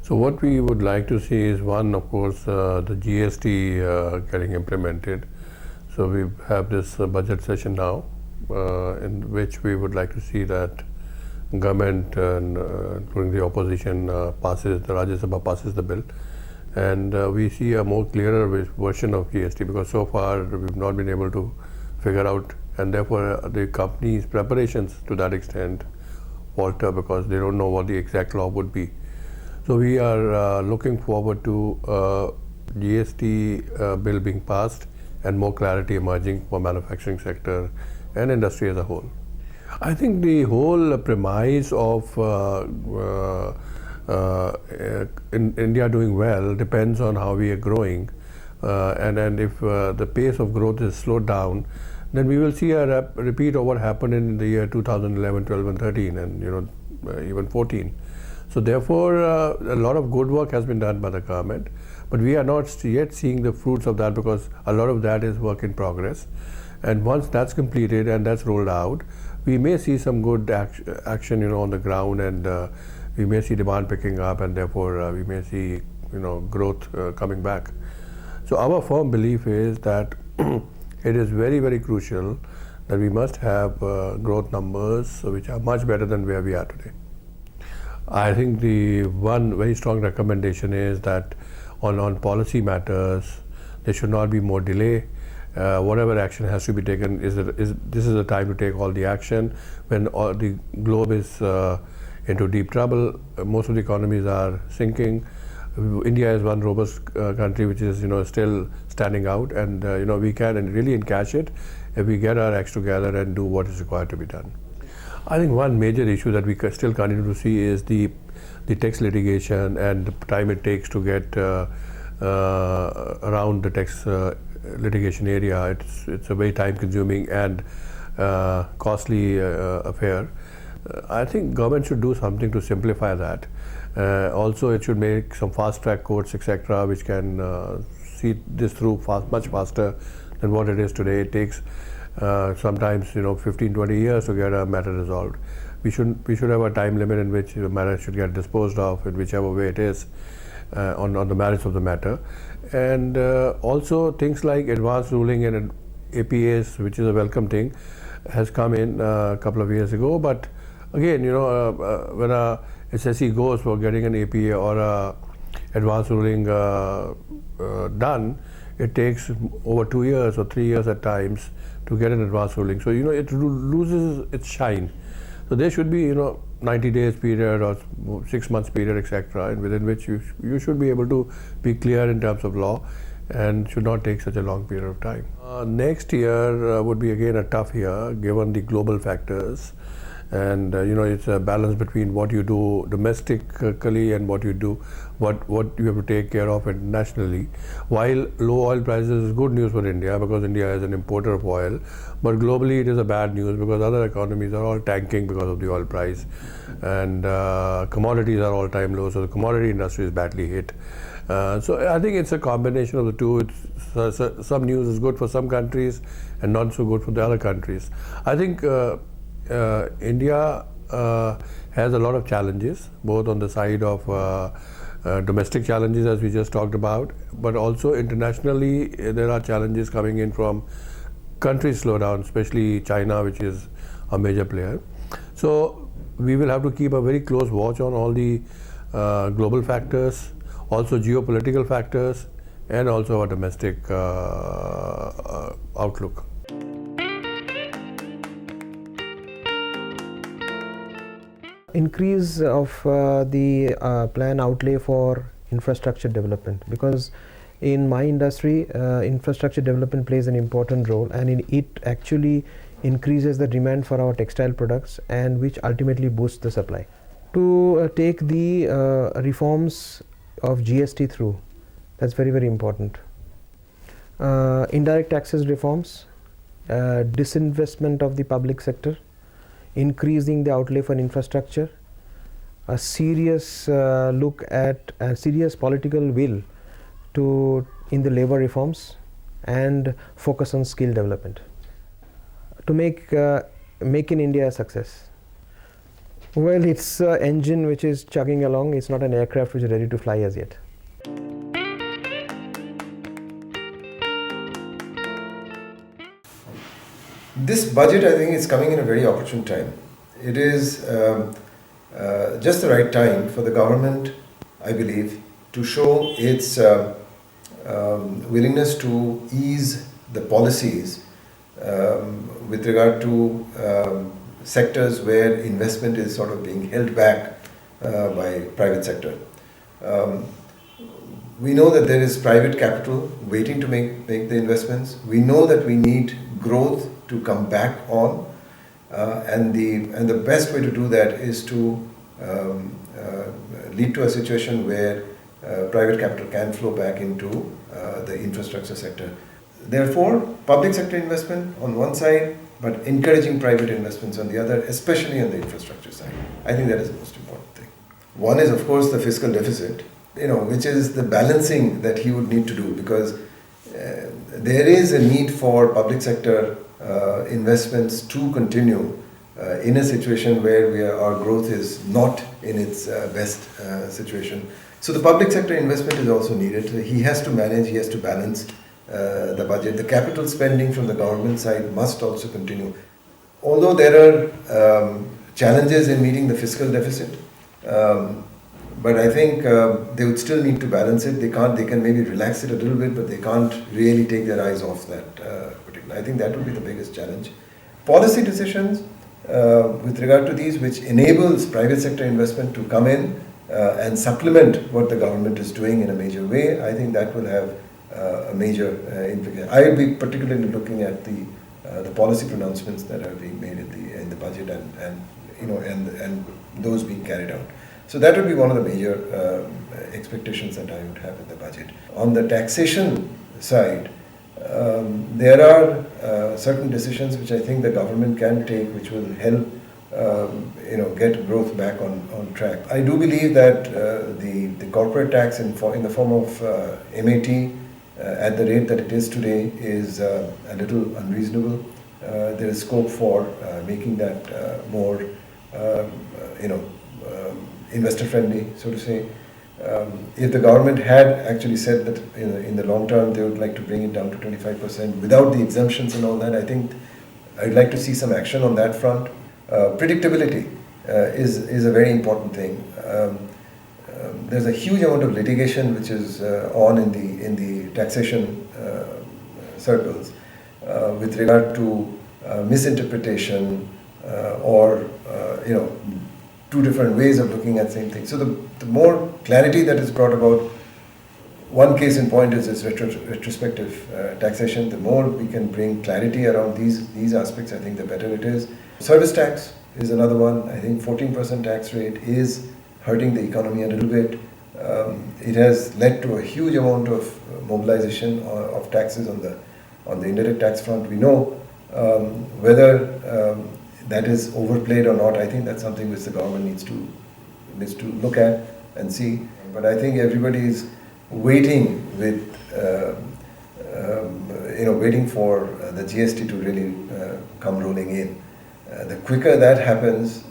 So what we would like to see is one, of course, the GST getting implemented. So we have this budget session now, in which we would like to see that government, including the opposition, the Rajya Sabha passes the bill, and we see a more clearer version of GST, because so far we've not been able to figure out, and therefore the companies' preparations to that extent falter because they don't know what the exact law would be. So we are looking forward to GST bill being passed and more clarity emerging for manufacturing sector and industry as a whole. I think the whole premise of in India doing well depends on how we are growing, and if the pace of growth is slowed down, then we will see a repeat of what happened in the year 2011, 12 and 13 and even 14. So therefore a lot of good work has been done by the government, but we are not yet seeing the fruits of that because a lot of that is work in progress. And once that's completed and that's rolled out, we may see some good action on the ground, and we may see demand picking up, and therefore we may see growth coming back. So our firm belief is that it is very, very crucial that we must have growth numbers which are much better than where we are today. I think the one very strong recommendation is that on policy matters, there should not be more delay. Whatever action has to be taken, this is the time to take all the action when the globe is into deep trouble. Most of the economies are sinking. India is one robust country which is still standing out, and we can really encash it if we get our acts together and do what is required to be done. I think one major issue that we still continue to see is the tax litigation and the time it takes to get around the tax litigation area. It's a very time consuming and costly affair. I think government should do something to simplify that. Also it should make some fast track courts, etc., which can see this through much faster than what it is today. It takes sometimes 15-20 years to get a matter resolved. We should have a time limit in which the matter should get disposed of in whichever way it is, on the merits of the matter. And also things like advanced ruling and APAs, which is a welcome thing, has come in a couple of years ago. But again, when a SSE goes for getting an APA or a advanced ruling done, it takes over 2 years or 3 years at times to get an advanced ruling. So it loses its shine. So there should be 90 days period or 6 months period, etc., and within which you should be able to be clear in terms of law and should not take such a long period of time. Next year would be again a tough year given the global factors, and it's a balance between what you do domestically and what you you have to take care of internationally. While low oil prices is good news for India because India is an importer of oil, but globally it is a bad news because other economies are all tanking because of the oil price, and commodities are all-time low, so the commodity industry is badly hit. So I think it's a combination of the two. Some news is good for some countries and not so good for the other countries. I think India has a lot of challenges, both on the side of domestic challenges as we just talked about, but also internationally there are challenges coming in from countries slowdown, especially China, which is a major player. So we will have to keep a very close watch on all the global factors, also geopolitical factors, and also our domestic outlook. Increase of the plan outlay for infrastructure development, because in my industry infrastructure development plays an important role, and it actually increases the demand for our textile products, and which ultimately boosts the supply. To take the reforms of GST through, that's very, very important. Indirect taxes reforms, disinvestment of the public sector, increasing the outlay for infrastructure, a serious look at a serious political will in the labor reforms, and focus on skill development to make in India a success. Well, it's an engine which is chugging along. It's not an aircraft which is ready to fly as yet. This budget, I think, is coming in a very opportune time. It is just the right time for the government, I believe, to show its willingness to ease the policies with regard to sectors where investment is sort of being held back by private sector. We know that there is private capital waiting to make the investments. We know that we need growth to come back on, and the best way to do that is to lead to a situation where private capital can flow back into the infrastructure sector. Therefore, public sector investment on one side, but encouraging private investments on the other, especially on the infrastructure side. I think that is the most important thing. One is, of course, the fiscal deficit, which is the balancing that he would need to do, because there is a need for public sector investments to continue in a situation where our growth is not in its best situation. So the public sector investment is also needed. He has to manage, he has to balance the budget. The capital spending from the government side must also continue. Although there are challenges in meeting the fiscal deficit, but I think they would still need to balance it. They can maybe relax it a little bit, but they can't really take their eyes off that particular. I think that would be the biggest challenge. Policy decisions with regard to these, which enables private sector investment to come in and supplement what the government is doing in a major way, I think that will have a major implication. I will be particularly looking at the policy pronouncements that are being made in the budget and those being carried out. So that would be one of the major expectations that I would have in the budget. On the taxation side, there are certain decisions which I think the government can take, which will help get growth back on track. I do believe that the corporate tax in the form of MAT at the rate that it is today is a little unreasonable. There is scope for making that more investor friendly, so to say. If the government had actually said that in the long term they would like to bring it down to 25% without the exemptions and all that, I think I'd like to see some action on that front. Predictability is a very important thing. There's a huge amount of litigation which is on in the taxation circles with regard to misinterpretation or two different ways of looking at the same thing. So the more clarity that is brought about, one case in point is this retrospective taxation. The more we can bring clarity around these aspects, I think the better it is. Service tax is another one. I think 14% tax rate is hurting the economy a little bit. It has led to a huge amount of mobilization of taxes on the indirect tax front. We know whether that is overplayed or not. I think that's something which the government needs to look at and see. But I think everybody is waiting waiting for the GST to really come rolling in. The quicker that happens,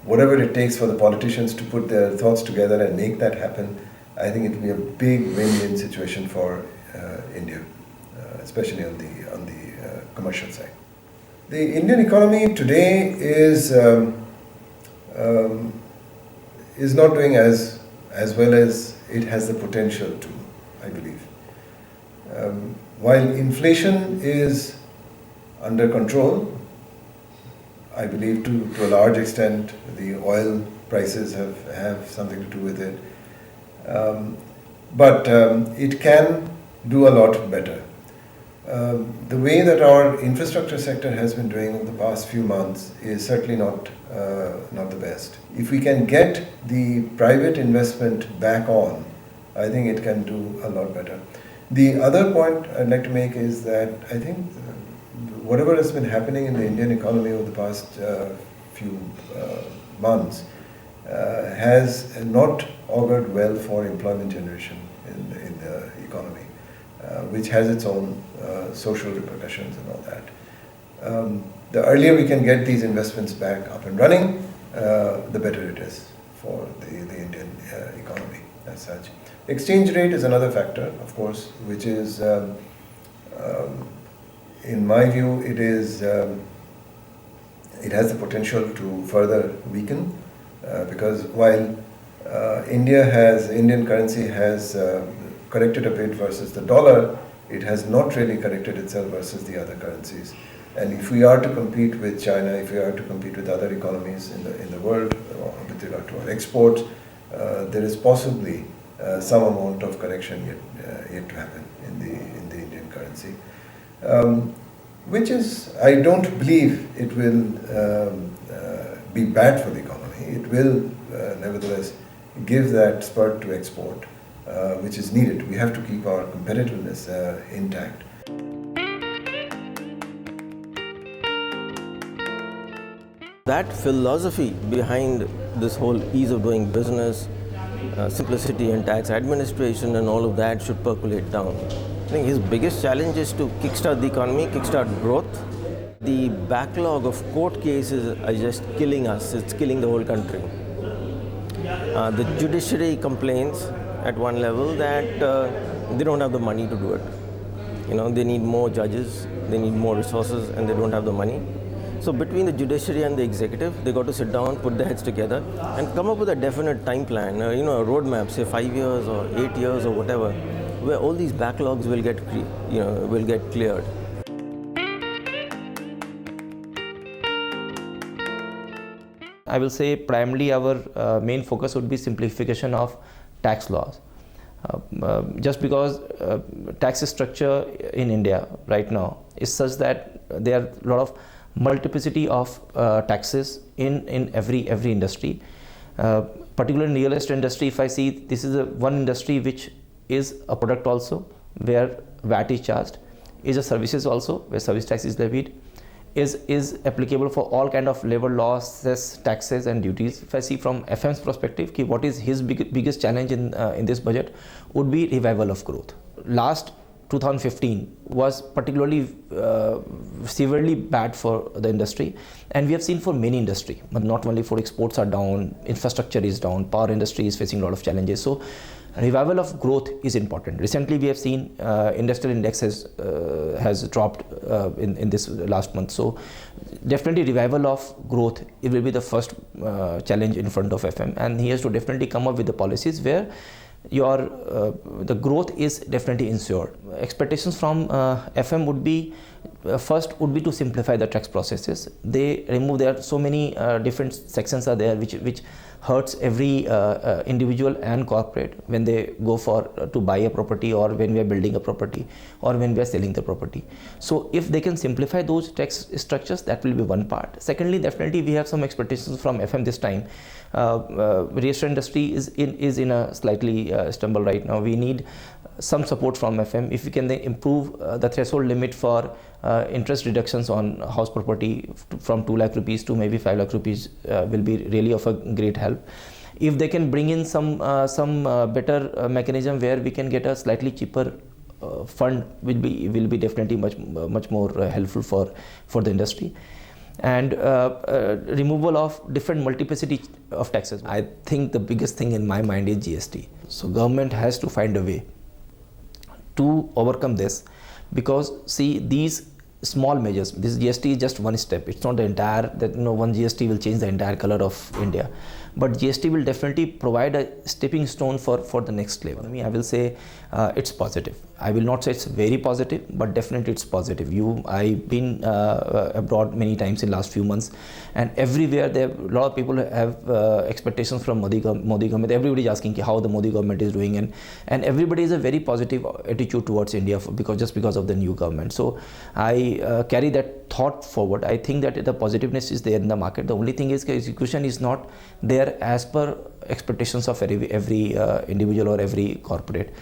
whatever it takes for the politicians to put their thoughts together and make that happen, I think it will be a big win-win situation for India, especially on the commercial side. The Indian economy today is not doing as well as it has the potential to, I believe. While inflation is under control, I believe to a large extent the oil prices have something to do with it. But it can do a lot better. The way that our infrastructure sector has been doing over the past few months is certainly not the best. If we can get the private investment back on, I think it can do a lot better. The other point I'd like to make is that I think whatever has been happening in the Indian economy over the past few months has not augured well for employment generation in the economy, which has its own social repercussions and all that. the earlier we can get these investments back up and running, the better it is for the Indian economy as such. Exchange rate is another factor, of course, which is, in my view, it has the potential to further weaken because while Indian currency has corrected a bit versus the dollar, it has not really corrected itself versus the other currencies. And if we are to compete with China, if we are to compete with other economies in the world with regard to our exports, there is possibly some amount of correction yet to happen in the Indian currency, which is, I don't believe it will be bad for the economy. It will nevertheless give that spurt to export, which is needed. We have to keep our competitiveness intact. That philosophy behind this whole ease of doing business, simplicity in tax administration and all of that should percolate down. I think his biggest challenge is to kickstart the economy, kickstart growth. The backlog of court cases are just killing us. It's killing the whole country. The judiciary complains at one level that they don't have the money to do it. They need more judges, they need more resources, and they don't have the money. So between the judiciary and the executive, they got to sit down, put their heads together, and come up with a definite time plan, a roadmap, say 5 years or 8 years or whatever, where all these backlogs will get cleared. I will say primarily our main focus would be simplification of tax laws. Just because tax structure in India right now is such that there are a lot of multiplicity of taxes in every industry. Particularly in real estate industry, if I see, this is one industry which is a product also where VAT is charged, is a services also where service tax is levied, is applicable for all kind of labor laws, taxes and duties. If I see from FM's perspective, what is his biggest challenge in this budget would be revival of growth. Last 2015 was particularly severely bad for the industry, and we have seen for many industry, but not only for exports are down, infrastructure is down, power industry is facing a lot of challenges. So revival of growth is important. Recently we have seen industrial index has dropped in this last month. So definitely revival of growth, it will be the first challenge in front of FM, and he has to definitely come up with the policies where the growth is definitely ensured. Expectations from FM would be first would be to simplify the tax processes. They remove, there are so many different sections are there which hurts every individual and corporate when they go to buy a property, or when we are building a property, or when we are selling the property. So if they can simplify those tax structures, that will be one part. Secondly, definitely we have some expectations from FM this time. Real estate industry is in a slightly stumble right now. We need some support from FM. If we can then improve the threshold limit for interest reductions on house property from 2 lakh rupees to maybe 5 lakh rupees will be really of a great help. If they can bring in some better mechanism where we can get a slightly cheaper fund, will be definitely much more helpful for the industry. And removal of different multiplicity of taxes. I think the biggest thing in my mind is GST. So government has to find a way to overcome this, because see, these small measures, this GST is just one step. It's not the entire, that one GST will change the entire color of India, but GST will definitely provide a stepping stone for the next level. I will say it's positive. I will not say it's very positive, but definitely it's positive. I've been abroad many times in last few months, and everywhere a lot of people have expectations from Modi government. Everybody is asking how the Modi government is doing, and everybody is a very positive attitude towards India because of the new government. So I carry that thought forward. I think that the positiveness is there in the market. The only thing is execution is not there as per expectations of every individual or every corporate.